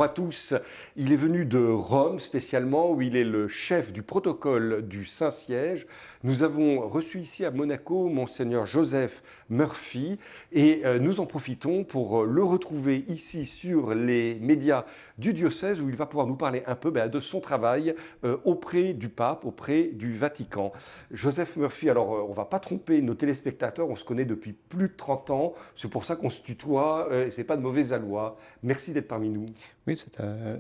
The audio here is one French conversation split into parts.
bonjour à tous. Il est venu de Rome spécialement où il est le chef du protocole du Saint-Siège. Nous avons reçu ici à Monaco Monseigneur Joseph Murphy et nous en profitons pour le retrouver ici sur les médias du diocèse où il va pouvoir nous parler un peu de son travail auprès du pape, auprès du Vatican. Joseph Murphy, alors on ne va pas tromper nos téléspectateurs, on se connaît depuis plus de 30 ans, c'est pour ça qu'on se tutoie, c'est pas de mauvais aloi. Merci d'être parmi nous. Oui,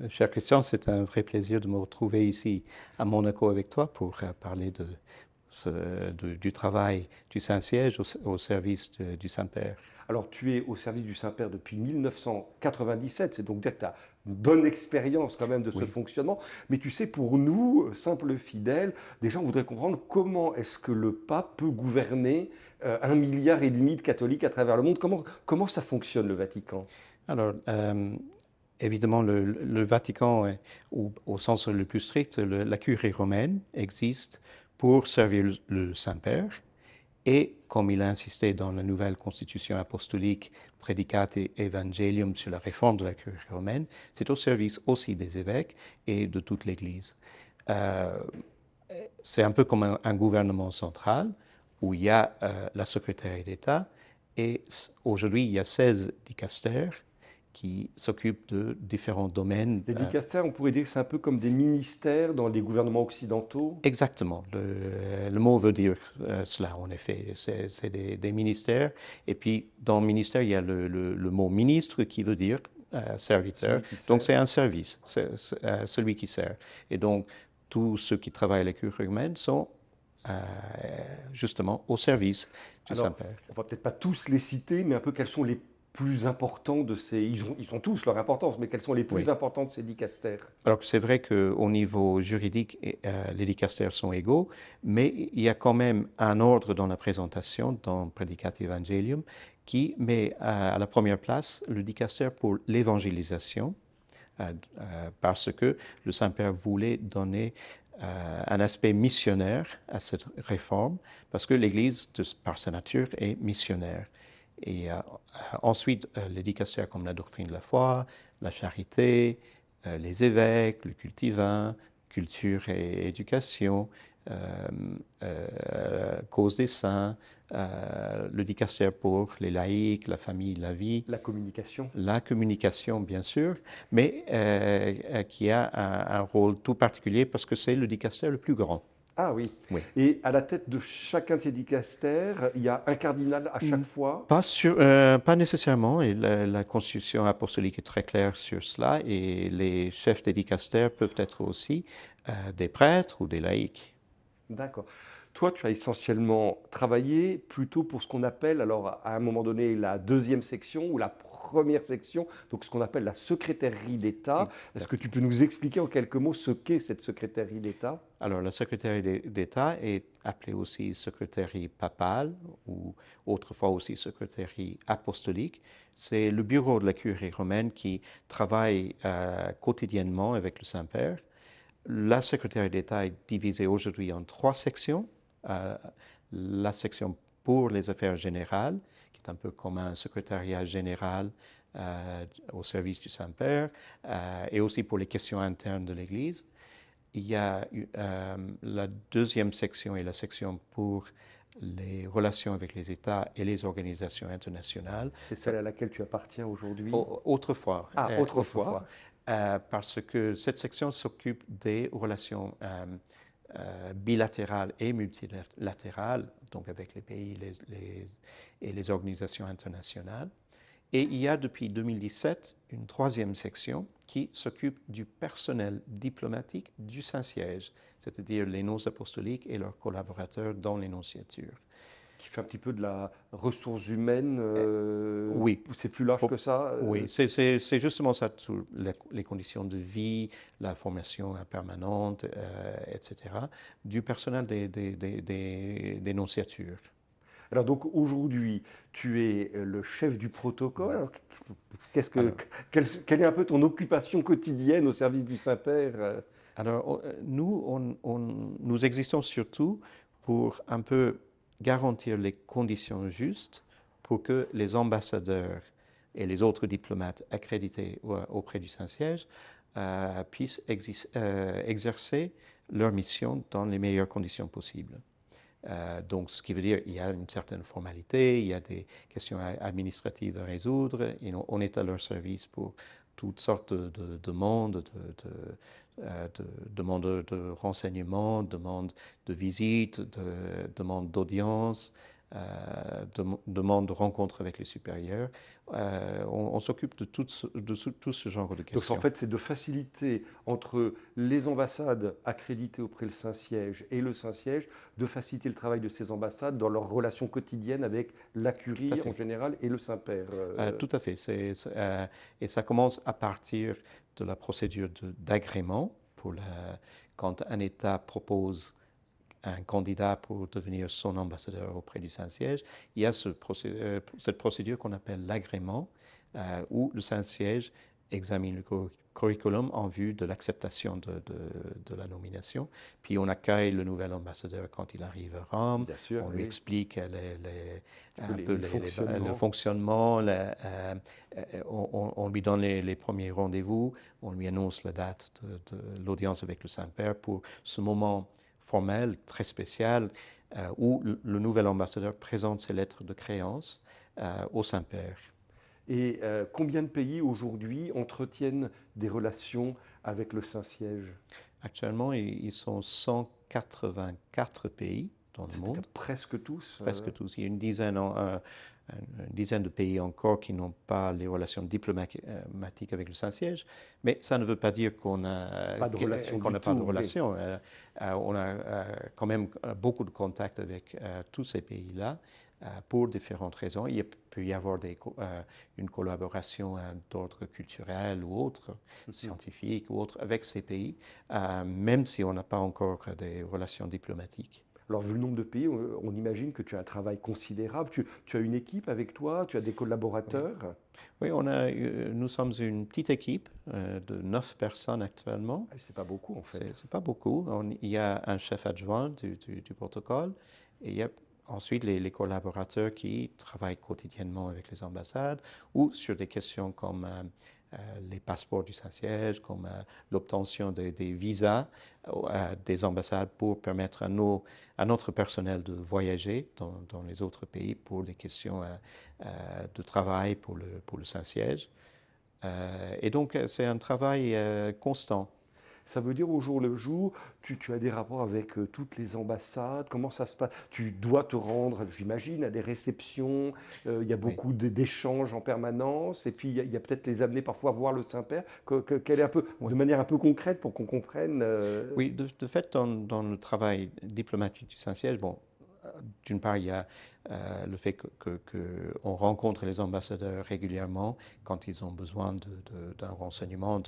cher Christian, c'est un vrai plaisir de me retrouver ici à Monaco avec toi pour parler du travail du Saint-Siège au service du Saint-Père. Alors, tu es au service du Saint-Père depuis 1997, c'est donc dire que tu as une bonne expérience quand même de ce fonctionnement. Mais tu sais, pour nous, simples fidèles, déjà, on voudrait comprendre comment est-ce que le pape peut gouverner 1,5 milliard de catholiques à travers le monde. Comment ça fonctionne, le Vatican? Alors, évidemment, le Vatican, au sens le plus strict, la curie romaine existe pour servir le Saint-Père. Et comme il a insisté dans la nouvelle constitution apostolique Predicate Evangelium sur la réforme de la curie romaine, c'est au service aussi des évêques et de toute l'Église. C'est un peu comme un gouvernement central où il y a la secrétaire d'État et aujourd'hui il y a 16 dicastères qui s'occupent de différents domaines. Les dicastères, on pourrait dire que c'est un peu comme des ministères dans les gouvernements occidentaux. Exactement. Le mot veut dire cela, en effet. C'est des ministères. Et puis, dans le ministère, il y a le mot ministre qui veut dire serviteur. Donc, c'est un service, celui qui sert. Et donc, tous ceux qui travaillent à la curie humaine sont justement au service du Saint-Père. On ne va peut-être pas tous les citer, mais un peu quels sont les plus importants de ces... Ils ont tous leur importance, mais quels sont les plus importants de ces dicastères? Alors c'est vrai qu'au niveau juridique, les dicastères sont égaux, mais il y a quand même un ordre dans la présentation, dans Predicate Evangelium, qui met à la première place le dicastère pour l'évangélisation, parce que le Saint-Père voulait donner un aspect missionnaire à cette réforme, parce que l'Église, par sa nature, est missionnaire. Et ensuite, les dicastères comme la doctrine de la foi, la charité, les évêques, le culte divin, culture et éducation, cause des saints, le dicastère pour les laïcs, la famille, la vie. La communication. La communication, bien sûr, mais qui a un rôle tout particulier parce que c'est le dicastère le plus grand. Ah oui. Et à la tête de chacun de ces dicastères, il y a un cardinal à chaque fois? Pas nécessairement. Et la constitution apostolique est très claire sur cela. Et les chefs des dicastères peuvent être aussi des prêtres ou des laïcs. D'accord. Toi, tu as essentiellement travaillé plutôt pour ce qu'on appelle, alors à un moment donné, la deuxième section ou la première section, donc ce qu'on appelle la secrétairerie d'État. Est-ce que tu peux nous expliquer en quelques mots ce qu'est cette secrétairerie d'État? Alors, la secrétairerie d'État est appelée aussi secrétairerie papale ou autrefois aussi secrétairerie apostolique. C'est le bureau de la curie romaine qui travaille quotidiennement avec le Saint-Père. La secrétairerie d'État est divisée aujourd'hui en 3 sections. La section pour les affaires générales, qui est un peu comme un secrétariat général au service du Saint-Père, et aussi pour les questions internes de l'Église. Il y a la deuxième section et la section pour les relations avec les États et les organisations internationales. C'est celle à laquelle tu appartiens aujourd'hui? Autrefois. Ah, autrefois. Parce que cette section s'occupe des relations bilatérales et multilatérales, donc avec les pays et les organisations internationales. Et il y a depuis 2017 une 3e section qui s'occupe du personnel diplomatique du Saint-Siège, c'est-à-dire les nonces apostoliques et leurs collaborateurs dans les nonciatures. Qui fait un petit peu de la ressource humaine. Oui. C'est plus large que ça. Oui, c'est justement ça, les conditions de vie, la formation permanente, etc., du personnel des nonciatures. Alors donc aujourd'hui, tu es le chef du protocole. Alors, quelle est un peu ton occupation quotidienne au service du Saint-Père? Alors nous existons surtout pour un peu garantir les conditions justes pour que les ambassadeurs et les autres diplomates accrédités auprès du Saint-Siège puissent exercer leur mission dans les meilleures conditions possibles. Donc, ce qui veut dire qu'il y a une certaine formalité, il y a des questions administratives à résoudre, et on est à leur service pour toutes sortes de demandes, demandes de renseignements, demandes de visites, demandes d'audience, demandes de rencontres avec les supérieurs. On s'occupe de tout ce genre de questions. Donc en fait, c'est de faciliter entre les ambassades accréditées auprès du Saint-Siège et le Saint-Siège, de faciliter le travail de ces ambassades dans leurs relations quotidiennes avec la Curie en général et le Saint-Père. Tout à fait. Et ça commence à partir de la procédure d'agrément quand un État propose un candidat pour devenir son ambassadeur auprès du Saint-Siège. Il y a cette procédure qu'on appelle l'agrément, où le Saint-Siège examine le curriculum en vue de l'acceptation de la nomination. Puis on accueille le nouvel ambassadeur quand il arrive à Rome. Bien sûr, on lui explique le fonctionnement. On lui donne les premiers rendez-vous. On lui annonce la date de l'audience avec le Saint-Père pour ce moment formel, très spécial, où le nouvel ambassadeur présente ses lettres de créance au Saint-Père. Et combien de pays aujourd'hui entretiennent des relations avec le Saint-Siège? Actuellement, ils sont 184 pays dans le monde. Presque tous. Presque tous. Il y a une dizaine de pays encore qui n'ont pas les relations diplomatiques avec le Saint-Siège, mais ça ne veut pas dire qu'on n'a pas de relation. On a quand même beaucoup de contacts avec tous ces pays-là pour différentes raisons. Il peut y avoir une collaboration d'ordre culturel ou autre, scientifique ou autre, avec ces pays, même si on n'a pas encore des relations diplomatiques. Alors, vu le nombre de pays, on imagine que tu as un travail considérable. Tu as une équipe avec toi, tu as des collaborateurs. Oui, nous sommes une petite équipe de 9 personnes actuellement. C'est pas beaucoup, en fait. C'est pas beaucoup. Il y a un chef adjoint du protocole et il y a ensuite les collaborateurs qui travaillent quotidiennement avec les ambassades ou sur des questions comme les passeports du Saint-Siège, comme l'obtention des visas des ambassades pour permettre à notre personnel de voyager dans les autres pays pour des questions de travail pour le Saint-Siège. Et donc, c'est un travail constant. Ça veut dire au jour le jour, tu as des rapports avec toutes les ambassades. Comment ça se passe? Tu dois te rendre, j'imagine, à des réceptions. Il y a beaucoup d'échanges en permanence. Et puis, il y a peut-être les amener parfois à voir le Saint-Père. Quelle est de manière un peu concrète pour qu'on comprenne. Oui, de fait, dans le travail diplomatique du Saint-Siège, bon, d'une part, il y a le fait qu'on rencontre les ambassadeurs régulièrement quand ils ont besoin d'un renseignement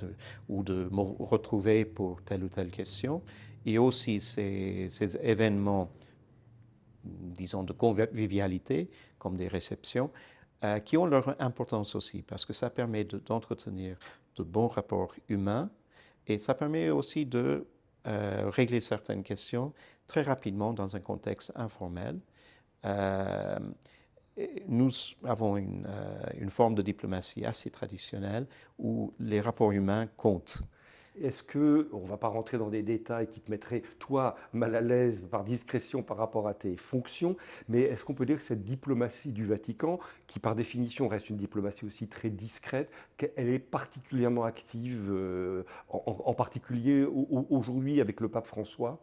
ou de me retrouver pour telle ou telle question. Il y a aussi ces événements, disons, de convivialité, comme des réceptions, qui ont leur importance aussi, parce que ça permet d'entretenir de bons rapports humains et ça permet aussi de régler certaines questions très rapidement dans un contexte informel. Nous avons une forme de diplomatie assez traditionnelle où les rapports humains comptent. Est-ce que, on ne va pas rentrer dans des détails qui te mettraient, toi, mal à l'aise par discrétion par rapport à tes fonctions, mais est-ce qu'on peut dire que cette diplomatie du Vatican, qui par définition reste une diplomatie aussi très discrète, qu'elle est particulièrement active, en particulier aujourd'hui avec le pape François?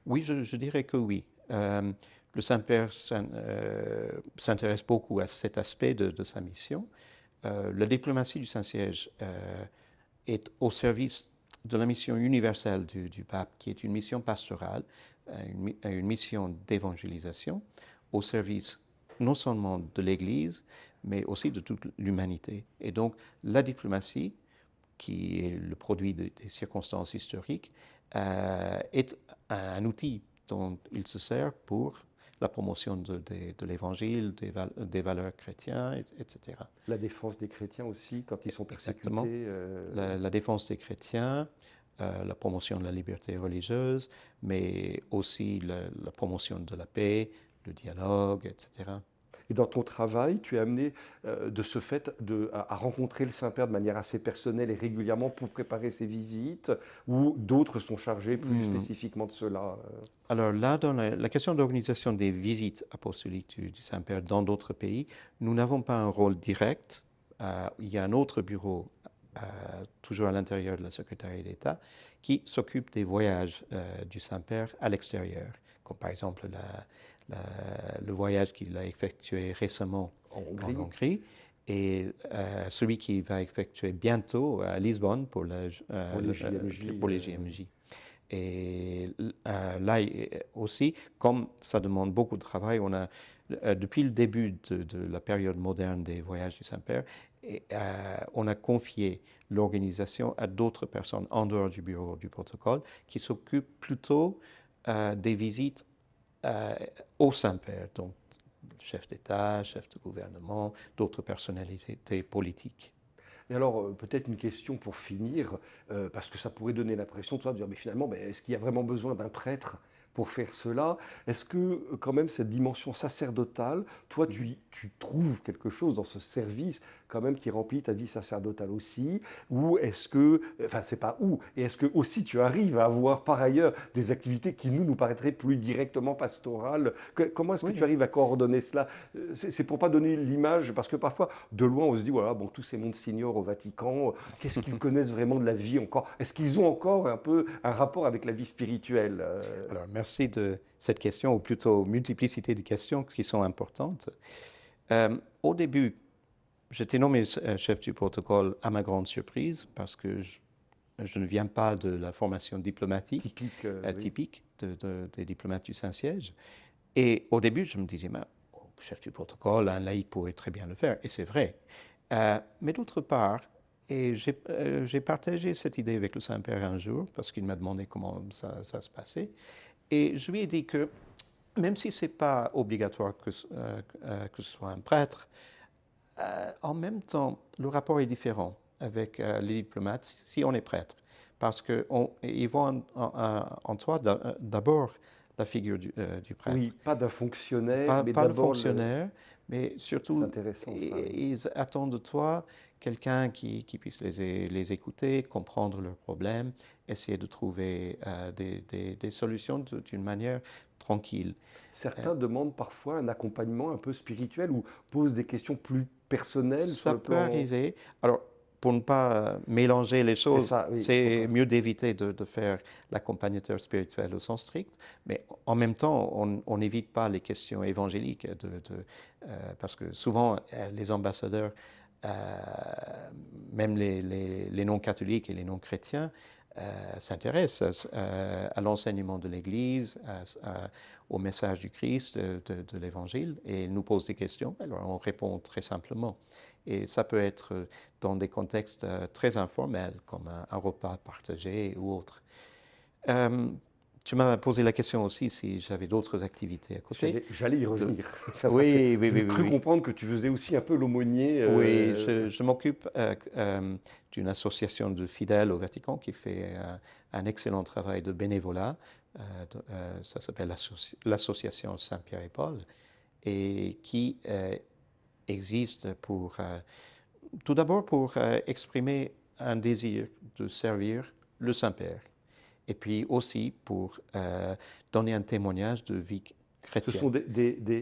Oui, je dirais que oui. Le Saint-Père s'intéresse beaucoup à cet aspect de sa mission. La diplomatie du Saint-Siège est au service de la mission universelle du pape, qui est une mission pastorale, une mission d'évangélisation, au service non seulement de l'Église, mais aussi de toute l'humanité. Et donc, la diplomatie, qui est le produit des circonstances historiques, est un outil dont il se sert pour la promotion de l'Évangile, des valeurs chrétiennes, etc. La défense des chrétiens aussi, quand ils sont persécutés. Exactement. La défense des chrétiens, la promotion de la liberté religieuse, mais aussi la promotion de la paix, le dialogue, etc. Et dans ton travail, tu es amené de ce fait à rencontrer le Saint-Père de manière assez personnelle et régulièrement pour préparer ses visites, ou d'autres sont chargés plus Hmm. spécifiquement de cela. Alors là, dans la question d'organisation des visites apostoliques du Saint-Père dans d'autres pays, nous n'avons pas un rôle direct. Il y a un autre bureau, toujours à l'intérieur de la Secrétariat d'État, qui s'occupe des voyages du Saint-Père à l'extérieur, comme par exemple le voyage qu'il a effectué récemment En en Hongrie, Hongrie et celui qu'il va effectuer bientôt à Lisbonne pour les JMJ. pour les JMJ. Et là aussi, comme ça demande beaucoup de travail, on a, depuis le début de la période moderne des voyages du Saint-Père, on a confié l'organisation à d'autres personnes en dehors du bureau du protocole qui s'occupent plutôt des visites au Saint-Père, donc chef d'État, chef de gouvernement, d'autres personnalités politiques. Et alors, peut-être une question pour finir, parce que ça pourrait donner l'impression de dire, mais finalement, est-ce qu'il y a vraiment besoin d'un prêtre pour faire cela? Est-ce que quand même cette dimension sacerdotale, toi, tu trouves quelque chose dans ce service quand même qui remplit ta vie sacerdotale aussi? Ou est-ce que, enfin, c'est pas où, et est-ce que aussi tu arrives à avoir par ailleurs des activités qui nous paraîtraient plus directement pastorales? Comment est-ce que tu Oui. arrives à coordonner cela? C'est pour pas donner l'image, parce que parfois, de loin, on se dit, voilà, bon, tous ces monsignors au Vatican, qu'est-ce qu'ils connaissent vraiment de la vie encore? Est-ce qu'ils ont encore un peu un rapport avec la vie spirituelle? Alors, merci de cette question, ou plutôt multiplicité de questions qui sont importantes. Au début, j'étais nommé chef du protocole à ma grande surprise parce que je ne viens pas de la formation diplomatique Typique, oui. typique des diplomates du Saint-Siège. Et au début, je me disais, mais, chef du protocole, un laïc pourrait très bien le faire. Et c'est vrai. Mais d'autre part, et j'ai partagé cette idée avec le Saint-Père un jour parce qu'il m'a demandé comment ça se passait. Et je lui ai dit que même si ce n'est pas obligatoire que ce soit un prêtre, en même temps, le rapport est différent avec les diplomates si on est prêtre. Parce qu'ils voient en toi d'abord la figure du Oui, prêtre. pas d'un fonctionnaire, Pas, mais pas le d'abord fonctionnaire, mais C'est surtout, intéressant ça, oui. ils attendent de toi quelqu'un qui puisse les écouter, comprendre leurs problèmes, essayer de trouver des solutions d'une manière tranquille. Certains demandent parfois un accompagnement un peu spirituel ou posent des questions plus personnelles sur Ça le peut plan... arriver. Alors, pour ne pas mélanger les C'est choses, ça, oui, il faut c'est pas... mieux d'éviter de faire l'accompagnateur spirituel au sens strict, mais en même temps, on n'évite pas les questions évangéliques, parce que souvent, les ambassadeurs, euh, même les non-catholiques et les non-chrétiens, s'intéressent à l'enseignement de l'Église, au message du Christ, de l'Évangile, et ils nous posent des questions. Alors on répond très simplement. Et ça peut être dans des contextes très informels, comme un repas partagé ou autre. Euh, Tu m'as posé la question aussi si j'avais d'autres activités à côté. J'allais y revenir. Oui, oui, oui, J'ai oui, cru oui. comprendre que tu faisais aussi un peu l'aumônier. Oui, je m'occupe d'une association de fidèles au Vatican qui fait un excellent travail de bénévolat. Ça s'appelle l'Association Saint-Pierre et Paul et qui existe pour, tout d'abord pour exprimer un désir de servir le Saint-Père et puis aussi pour donner un témoignage de vie Ce sont chrétienne.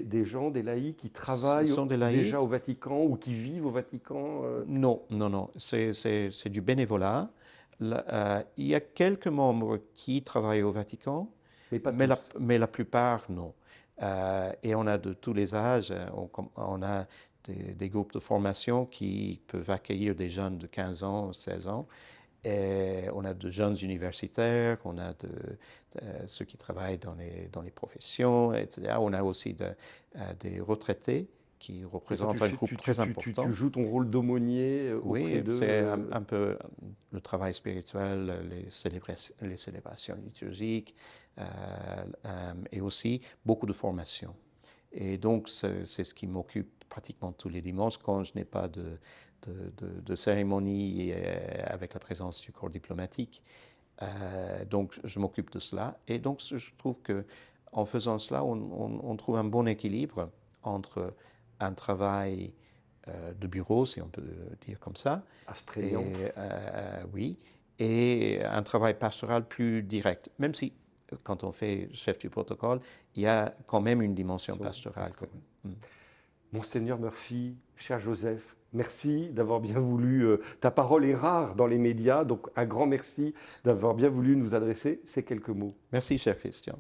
des gens, des laïcs qui Ce travaillent sont des déjà laïcs. au Vatican ou qui vivent au Vatican. Non, non, non, c'est du bénévolat. Il y a quelques membres qui travaillent au Vatican, Mais pas tous. mais la plupart, non. Et on a de tous les âges. On a des groupes de formation qui peuvent accueillir des jeunes de 15 ans, 16 ans. Et on a de jeunes universitaires, on a ceux qui travaillent dans les professions, etc. On a aussi des retraités qui Et toi, représentent un groupe très tu important. joues ton rôle d'aumônier auprès Oui, d'eux. c'est un peu le travail spirituel, les célébrations liturgiques et aussi beaucoup de formation. Et donc, c'est ce qui m'occupe pratiquement tous les dimanches quand je n'ai pas de cérémonie avec la présence du corps diplomatique. Donc, je m'occupe de cela. Et donc, je trouve que en faisant cela, on trouve un bon équilibre entre un travail de bureau, si on peut le dire comme ça. Astreignant. Oui, et un travail pastoral plus direct, même si quand on fait chef du protocole, il y a quand même une dimension pastorale. Monseigneur Murphy, cher Joseph, merci d'avoir bien voulu, ta parole est rare dans les médias, donc un grand merci d'avoir bien voulu nous adresser ces quelques mots. Merci, cher Christian.